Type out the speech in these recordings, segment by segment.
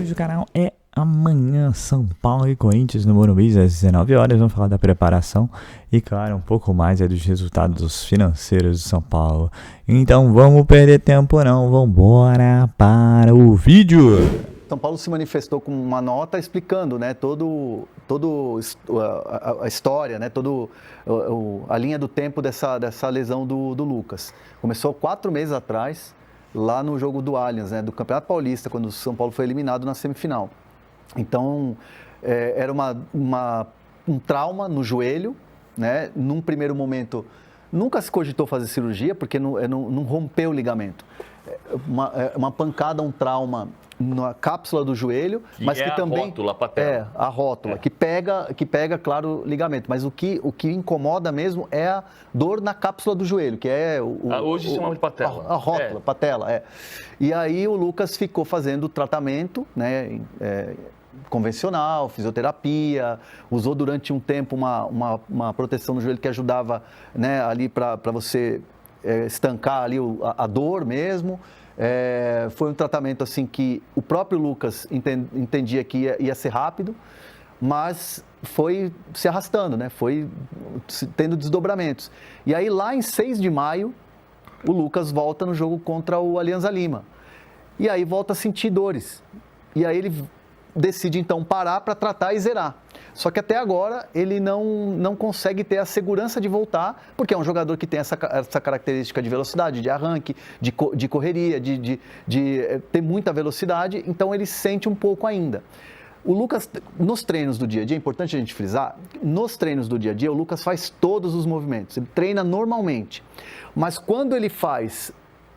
hoje do canal é amanhã, São Paulo e Corinthians no Morumbi, às 19 horas. Vamos falar da preparação e, claro, um pouco mais dos resultados financeiros de São Paulo. Então, vamos perder tempo não, vamos embora para o vídeo. São Paulo se manifestou com uma nota explicando, né, todo a história, né, a linha do tempo dessa lesão do Lucas. Começou 4 meses atrás, lá no jogo do Allianz, né, do Campeonato Paulista, quando o São Paulo foi eliminado na semifinal. Então, era um trauma no joelho, né, num primeiro momento nunca se cogitou fazer cirurgia, porque não rompeu o ligamento. Uma pancada, um trauma na cápsula do joelho, mas que também a rótula patela. A rótula que pega, claro, o ligamento, mas o que incomoda mesmo é a dor na cápsula do joelho, que é hoje chamamos de patela. A rótula, patela. E aí o Lucas ficou fazendo tratamento, né, convencional, fisioterapia, usou durante um tempo uma proteção no joelho que ajudava, né, ali para você estancar ali a dor mesmo. Foi um tratamento assim que o próprio Lucas entendia que ia ser rápido, mas foi se arrastando, né? Foi tendo desdobramentos. E aí lá em 6 de maio, o Lucas volta no jogo contra o Alianza Lima. E aí volta a sentir dores. E aí ele decide então parar para tratar e zerar. Só que até agora ele não consegue ter a segurança de voltar, porque é um jogador que tem essa característica de velocidade, de arranque, de correria, de ter muita velocidade, então ele sente um pouco ainda. O Lucas, nos treinos do dia a dia, é importante a gente frisar, nos treinos do dia a dia o Lucas faz todos os movimentos, ele treina normalmente, mas quando ele faz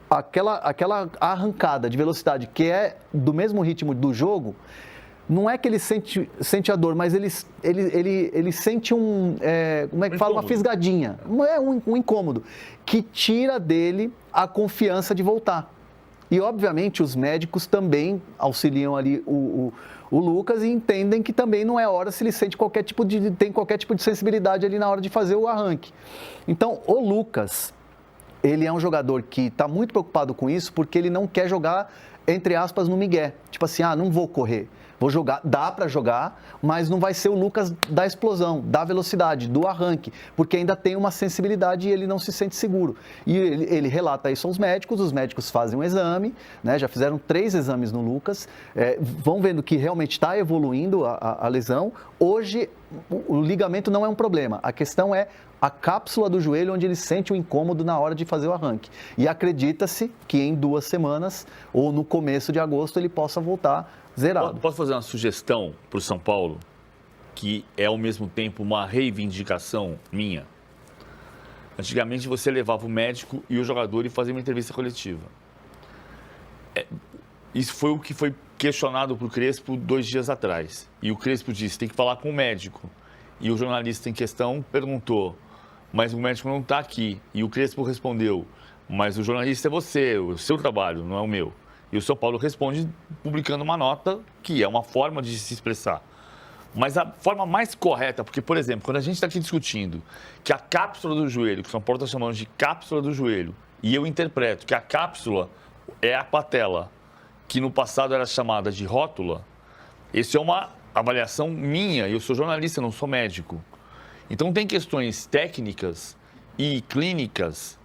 aquela arrancada de velocidade que é do mesmo ritmo do jogo, não é que ele sente a dor, mas ele sente como é que fala? Uma fisgadinha, um incômodo, que tira dele a confiança de voltar. E, obviamente, os médicos também auxiliam ali o Lucas e entendem que também não é hora se ele tem qualquer tipo de sensibilidade ali na hora de fazer o arranque. Então, o Lucas, ele é um jogador que está muito preocupado com isso porque ele não quer jogar, entre aspas, no migué. Tipo assim, não vou correr. Vou jogar, dá para jogar, mas não vai ser o Lucas da explosão, da velocidade, do arranque, porque ainda tem uma sensibilidade e ele não se sente seguro. E ele relata isso aos médicos, os médicos fazem um exame, né, já fizeram 3 exames no Lucas, vão vendo que realmente está evoluindo a lesão. Hoje, o ligamento não é um problema, a questão é a cápsula do joelho, onde ele sente o incômodo na hora de fazer o arranque. E acredita-se que em 2 semanas, ou no começo de agosto, ele possa voltar zerado. Posso fazer uma sugestão para o São Paulo, que é ao mesmo tempo uma reivindicação minha? Antigamente você levava o médico e o jogador e fazia uma entrevista coletiva. Isso foi o que foi questionado para o Crespo 2 dias atrás. E o Crespo disse, tem que falar com o médico. E o jornalista em questão perguntou, mas o médico não está aqui. E o Crespo respondeu, mas o jornalista é você, o seu trabalho, não é o meu. E o São Paulo responde publicando uma nota, que é uma forma de se expressar. Mas a forma mais correta, porque, por exemplo, quando a gente está aqui discutindo que a cápsula do joelho, que o São Paulo está chamando de cápsula do joelho, e eu interpreto que a cápsula é a patela, que no passado era chamada de rótula, isso é uma avaliação minha, eu sou jornalista, não sou médico. Então tem questões técnicas e clínicas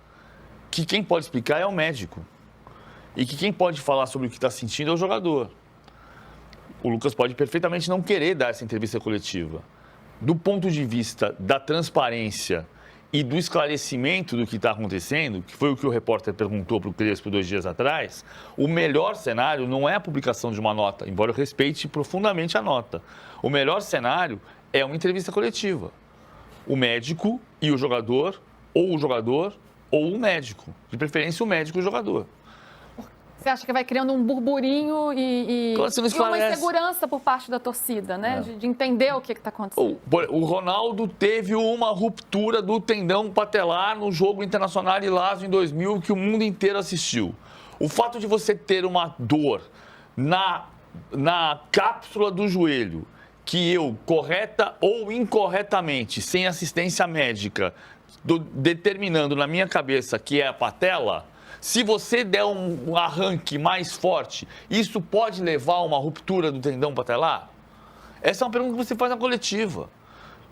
que quem pode explicar é o médico. E que quem pode falar sobre o que está sentindo é o jogador. O Lucas pode perfeitamente não querer dar essa entrevista coletiva. Do ponto de vista da transparência e do esclarecimento do que está acontecendo, que foi o que o repórter perguntou para o Crespo 2 dias atrás, o melhor cenário não é a publicação de uma nota, embora eu respeite profundamente a nota. O melhor cenário é uma entrevista coletiva. O médico e o jogador ou o médico. De preferência, o médico e o jogador. Você acha que vai criando um burburinho e uma insegurança por parte da torcida, né? De entender o que está acontecendo. O Ronaldo teve uma ruptura do tendão patelar no jogo internacional Ilaso em 2000, que o mundo inteiro assistiu. O fato de você ter uma dor na cápsula do joelho, que eu, correta ou incorretamente, sem assistência médica, determinando na minha cabeça que é a patela, Se você der um arranque mais forte, isso pode levar a uma ruptura do tendão patelar? Essa é uma pergunta que você faz na coletiva.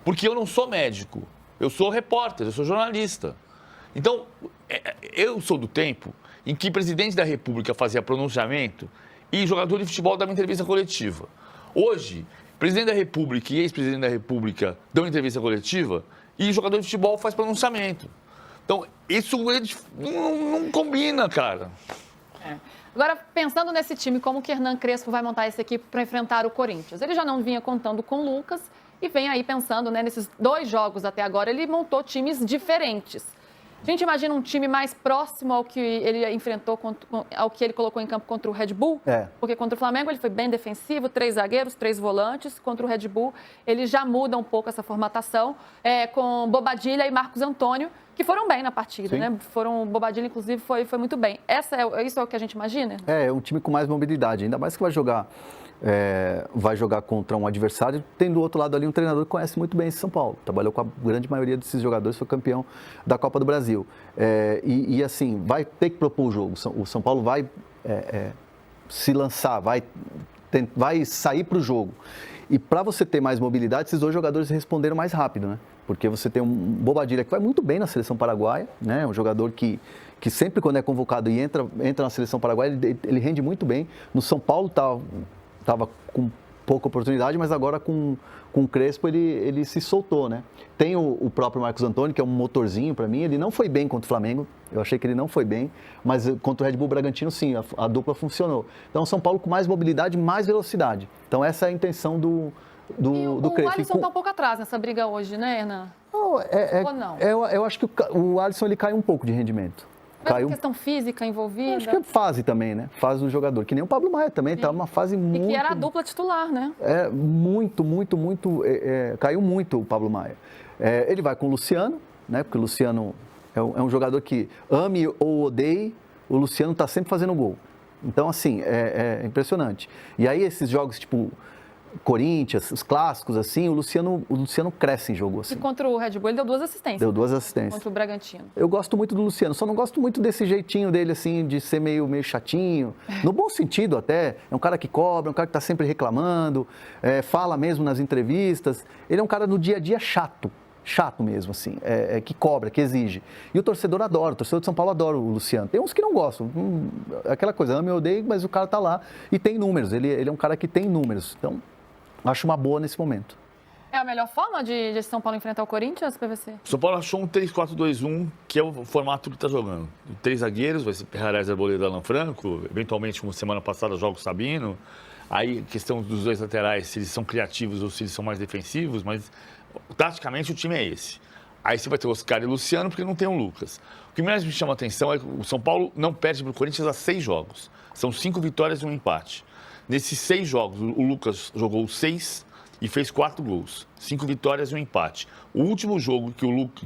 Porque eu não sou médico, eu sou repórter, eu sou jornalista. Então, eu sou do tempo em que presidente da República fazia pronunciamento e jogador de futebol dava entrevista coletiva. Hoje, presidente da República e ex-presidente da República dão entrevista coletiva e jogador de futebol faz pronunciamento. Então, isso não combina, cara. Agora, pensando nesse time, como que Hernan Crespo vai montar essa equipe para enfrentar o Corinthians? Ele já não vinha contando com o Lucas e vem aí pensando, né, nesses 2 jogos até agora, ele montou times diferentes. A gente imagina um time mais próximo ao que ele enfrentou, ao que ele colocou em campo contra o Red Bull? Porque contra o Flamengo ele foi bem defensivo, 3 zagueiros, 3 volantes. Contra o Red Bull ele já muda um pouco essa formatação, com Bobadilla e Marcos Antônio, que foram bem na partida, né? Bobadilla, inclusive, foi muito bem. Isso é o que a gente imagina? É um time com mais mobilidade, ainda mais que vai jogar contra um adversário. Tem do outro lado ali um treinador que conhece muito bem esse São Paulo. Trabalhou com a grande maioria desses jogadores, foi campeão da Copa do Brasil. E assim, vai ter que propor o jogo. O São Paulo vai se lançar, vai sair para o jogo. E para você ter mais mobilidade, esses 2 jogadores responderam mais rápido, né? Porque você tem um Bobadilla que vai muito bem na seleção paraguaia, né? Um jogador que sempre quando é convocado e entra na seleção paraguaia, ele rende muito bem. No São Paulo estava com pouca oportunidade, mas agora com o Crespo ele se soltou, né? Tem o próprio Marcos Antônio, que é um motorzinho para mim, ele não foi bem contra o Flamengo, eu achei que ele não foi bem, mas contra o Red Bull Bragantino sim, a dupla funcionou. Então São Paulo com mais mobilidade, mais velocidade. Então essa é a intenção do Crespo. O Alisson está um pouco atrás nessa briga hoje, né, Hernan? Ou não? Eu acho que o Alisson ele cai um pouco de rendimento. Mas questão física envolvida? Acho que é fase também, né? Fase do jogador. Que nem o Pablo Maia também, tá numa fase muito... E que era a dupla titular, né? Muito. Caiu muito o Pablo Maia. Ele vai com o Luciano, né? Porque o Luciano é um jogador que ame ou odeie, o Luciano tá sempre fazendo gol. Então, assim, é impressionante. E aí esses jogos, tipo... Corinthians, os clássicos, assim, o Luciano cresce em jogo, assim. E contra o Red Bull ele deu 2 assistências. Deu 2 assistências. Contra o Bragantino. Eu gosto muito do Luciano, só não gosto muito desse jeitinho dele, assim, de ser meio chatinho. No bom sentido, até. É um cara que cobra, um cara que tá sempre reclamando, fala mesmo nas entrevistas. Ele é um cara no dia a dia chato mesmo, assim, que cobra, que exige. E o torcedor adora, o torcedor de São Paulo adora o Luciano. Tem uns que não gostam, aquela coisa, ama e odeio, mas o cara tá lá e tem números, ele é um cara que tem números, então... Acho uma boa nesse momento. É a melhor forma de São Paulo enfrentar o Corinthians, PVC? São Paulo achou um 3-4-2-1, que é o formato que está jogando. 3 zagueiros, vai ser Perrarés, Arboleda, Alan Franco, eventualmente, como semana passada, joga o Sabino. Aí, questão dos 2 laterais, se eles são criativos ou se eles são mais defensivos, mas taticamente o time é esse. Aí você vai ter o Oscar e o Luciano, porque não tem o Lucas. O que mais me chama a atenção é que o São Paulo não perde para o Corinthians há 6 jogos. São 5 vitórias e 1 empate. Nesses 6 jogos, o Lucas jogou 6 e fez 4 gols. 5 vitórias e 1 empate. O último jogo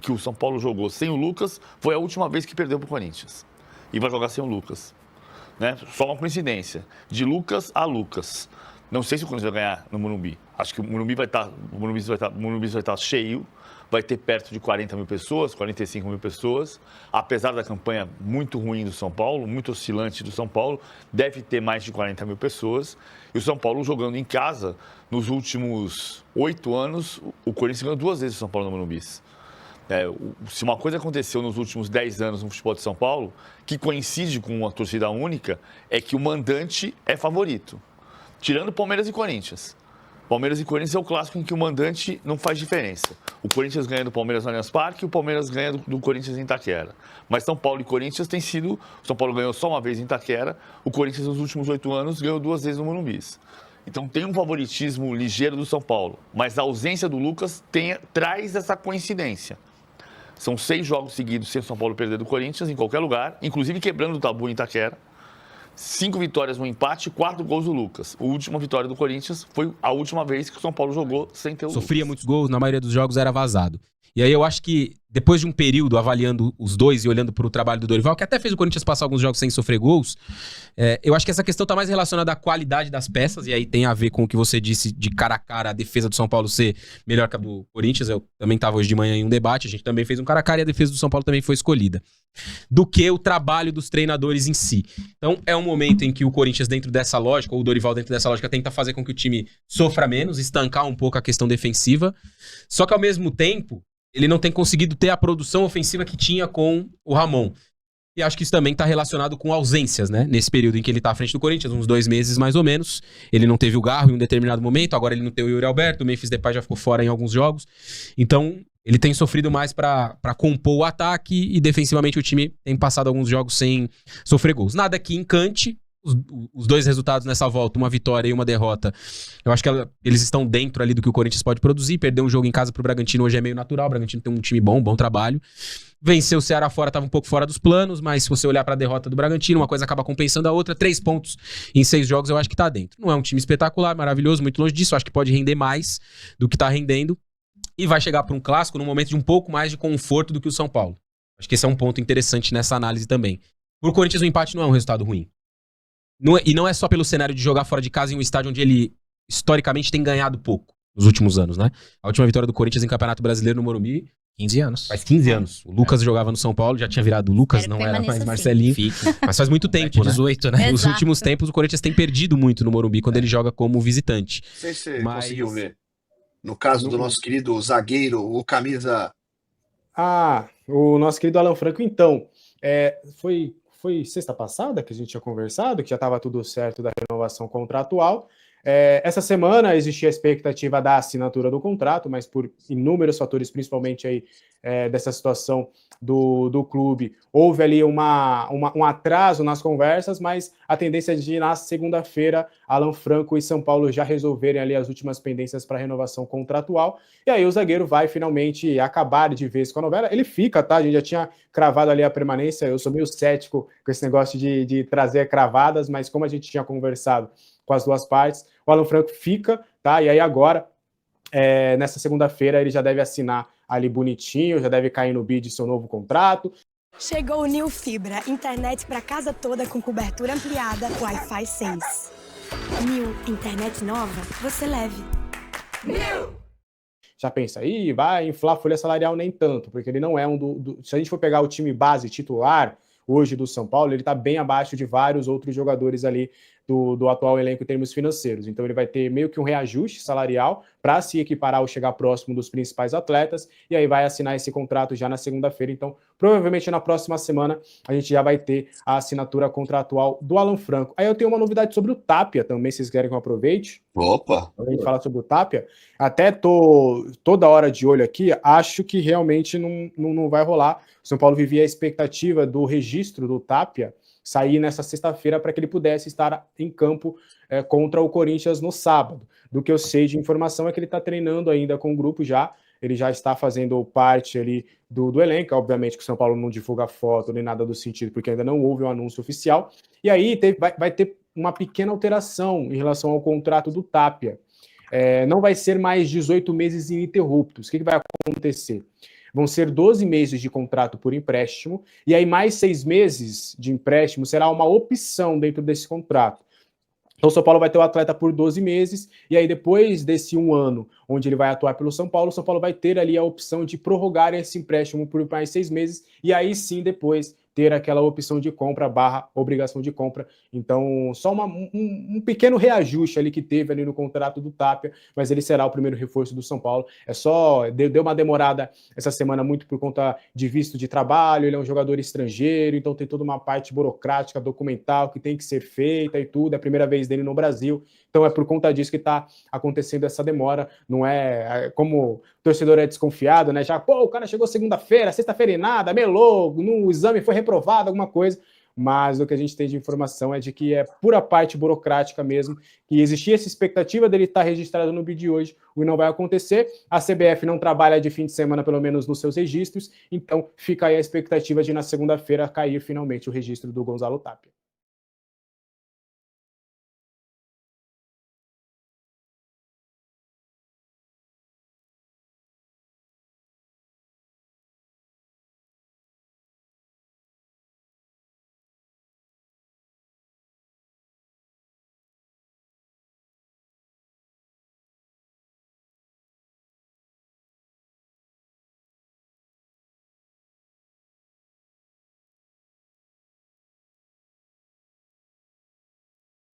que o São Paulo jogou sem o Lucas foi a última vez que perdeu para o Corinthians. E vai jogar sem o Lucas. Né? Só uma coincidência. De Lucas a Lucas. Não sei se o Corinthians vai ganhar no Morumbi. Acho que o Morumbi vai estar cheio. Vai ter perto de 40 mil pessoas, 45 mil pessoas. Apesar da campanha muito ruim do São Paulo, muito oscilante do São Paulo, deve ter mais de 40 mil pessoas. E o São Paulo jogando em casa, nos últimos 8 anos, o Corinthians ganhou 2 vezes o São Paulo no Morumbi. Se uma coisa aconteceu nos últimos 10 anos no futebol de São Paulo, que coincide com uma torcida única, é que o mandante é favorito. Tirando Palmeiras e Corinthians. Palmeiras e Corinthians é o clássico em que o mandante não faz diferença. O Corinthians ganha do Palmeiras no Allianz Parque e o Palmeiras ganha do Corinthians em Itaquera. Mas São Paulo e Corinthians tem sido... O São Paulo ganhou só uma vez em Itaquera, o Corinthians nos últimos 8 anos ganhou 2 vezes no Morumbi. Então tem um favoritismo ligeiro do São Paulo, mas a ausência do Lucas traz essa coincidência. São 6 jogos seguidos sem o São Paulo perder do Corinthians em qualquer lugar, inclusive quebrando o tabu em Itaquera. 5 vitórias no empate, 4 gols do Lucas. A última vitória do Corinthians foi a última vez que o São Paulo jogou sem ter o Lucas. Sofria muitos gols, na maioria dos jogos era vazado. E aí eu acho que, depois de um período avaliando os dois e olhando para o trabalho do Dorival, que até fez o Corinthians passar alguns jogos sem sofrer gols, eu acho que essa questão está mais relacionada à qualidade das peças, e aí tem a ver com o que você disse de cara a cara, a defesa do São Paulo ser melhor que a do Corinthians. Eu também estava hoje de manhã em um debate, a gente também fez um cara a cara e a defesa do São Paulo também foi escolhida. do que o trabalho dos treinadores em si. Então, é um momento em que o Corinthians, dentro dessa lógica, ou o Dorival dentro dessa lógica, tenta fazer com que o time sofra menos, estancar um pouco a questão defensiva. Só que, ao mesmo tempo, ele não tem conseguido ter a produção ofensiva que tinha com o Ramon. E acho que isso também está relacionado com ausências, né? Nesse período em que ele está à frente do Corinthians, uns 2 meses mais ou menos. Ele não teve o Garro em um determinado momento, agora ele não tem o Yuri Alberto, o Memphis Depay já ficou fora em alguns jogos. Então, ele tem sofrido mais para compor o ataque e defensivamente o time tem passado alguns jogos sem sofrer gols. Nada que encante. Os 2 resultados nessa volta, uma vitória e uma derrota, eu acho que eles estão dentro ali do que o Corinthians pode produzir. Perder um jogo em casa pro Bragantino hoje é meio natural. O Bragantino tem um time bom trabalho. Venceu o Ceará fora, estava um pouco fora dos planos, mas se você olhar para a derrota do Bragantino, uma coisa acaba compensando a outra. 3 pontos em 6 jogos, eu acho que tá dentro. Não é um time espetacular, maravilhoso, muito longe disso. Eu acho que pode render mais do que tá rendendo. E vai chegar para um clássico num momento de um pouco mais de conforto do que o São Paulo. Acho que esse é um ponto interessante nessa análise também. Pro Corinthians, o empate não é um resultado ruim. E não é só pelo cenário de jogar fora de casa em um estádio onde ele, historicamente, tem ganhado pouco nos últimos anos, né? A última vitória do Corinthians em Campeonato Brasileiro no Morumbi, 15 anos. faz 15 anos. O Lucas jogava no São Paulo, já tinha virado Lucas, Espero não que era mais permaneça Marcelinho. Fique. Mas faz muito tempo, né? 18, né? Nos Exato. últimos tempos, o Corinthians tem perdido muito no Morumbi quando ele joga como visitante. Não sei se você Mas- conseguiu ver. No caso do nosso querido zagueiro, o camisa. O nosso querido Alan Franco, então, foi sexta passada que a gente tinha conversado, que já estava tudo certo da renovação contratual. Essa semana existia a expectativa da assinatura do contrato, mas por inúmeros fatores, principalmente aí, dessa situação do clube, houve ali um atraso nas conversas, mas a tendência é de, na segunda-feira, Alan Franco e São Paulo já resolverem ali as últimas pendências para renovação contratual, e aí o zagueiro vai finalmente acabar de vez com a novela. Ele fica, tá? A gente já tinha cravado ali a permanência, eu sou meio cético com esse negócio de trazer cravadas, mas como a gente tinha conversado com as duas partes, o Alan Franco fica, tá? E aí agora, nessa segunda-feira, ele já deve assinar ali bonitinho, já deve cair no bid seu novo contrato. Chegou o Nil Fibra, internet para casa toda com cobertura ampliada, Wi-Fi 6. Nil, internet nova, você leve. Já pensa, aí vai inflar a folha salarial nem tanto, porque ele não é se a gente for pegar o time base titular hoje do São Paulo, ele está bem abaixo de vários outros jogadores ali do atual elenco em termos financeiros. Então ele vai ter meio que um reajuste salarial para se equiparar ou chegar próximo dos principais atletas, e aí vai assinar esse contrato já na segunda-feira. Então, provavelmente na próxima semana, a gente já vai ter a assinatura contratual do Alan Franco. Aí eu tenho uma novidade sobre o Tapia também, se vocês querem que eu aproveite. Opa! A gente fala sobre o Tapia, até tô toda hora de olho aqui, acho que realmente não vai rolar. O São Paulo vivia a expectativa do registro do Tapia sair nessa sexta-feira para que ele pudesse estar em campo contra o Corinthians no sábado. Do que eu sei de informação é que ele está treinando ainda com o grupo já, ele já está fazendo parte ali do elenco, obviamente que o São Paulo não divulga foto nem nada do sentido, porque ainda não houve um anúncio oficial, e aí vai ter uma pequena alteração em relação ao contrato do Tapia. Não vai ser mais 18 meses ininterruptos. O que vai acontecer? Vão ser 12 meses de contrato por empréstimo, e aí mais 6 meses de empréstimo será uma opção dentro desse contrato. Então o São Paulo vai ter o atleta por 12 meses, e aí depois desse 1 ano, onde ele vai atuar pelo São Paulo, o São Paulo vai ter ali a opção de prorrogar esse empréstimo por mais 6 meses, e aí sim depois ter aquela opção de compra / obrigação de compra. Então, só um pequeno reajuste ali que teve ali no contrato do Tapia, mas ele será o primeiro reforço do São Paulo. Deu uma demorada essa semana muito por conta de visto de trabalho, ele é um jogador estrangeiro, então tem toda uma parte burocrática, documental, que tem que ser feita e tudo, é a primeira vez dele no Brasil, então é por conta disso que está acontecendo essa demora, não é como o torcedor é desconfiado, né? Já, o cara chegou segunda-feira, sexta-feira e nada, melou, no exame foi reprovado, alguma coisa, mas o que a gente tem de informação é de que é pura parte burocrática mesmo, que existia essa expectativa dele estar registrado no BID hoje, o que não vai acontecer, a CBF não trabalha de fim de semana, pelo menos nos seus registros, então fica aí a expectativa de na segunda-feira cair finalmente o registro do Gonzalo Tapia.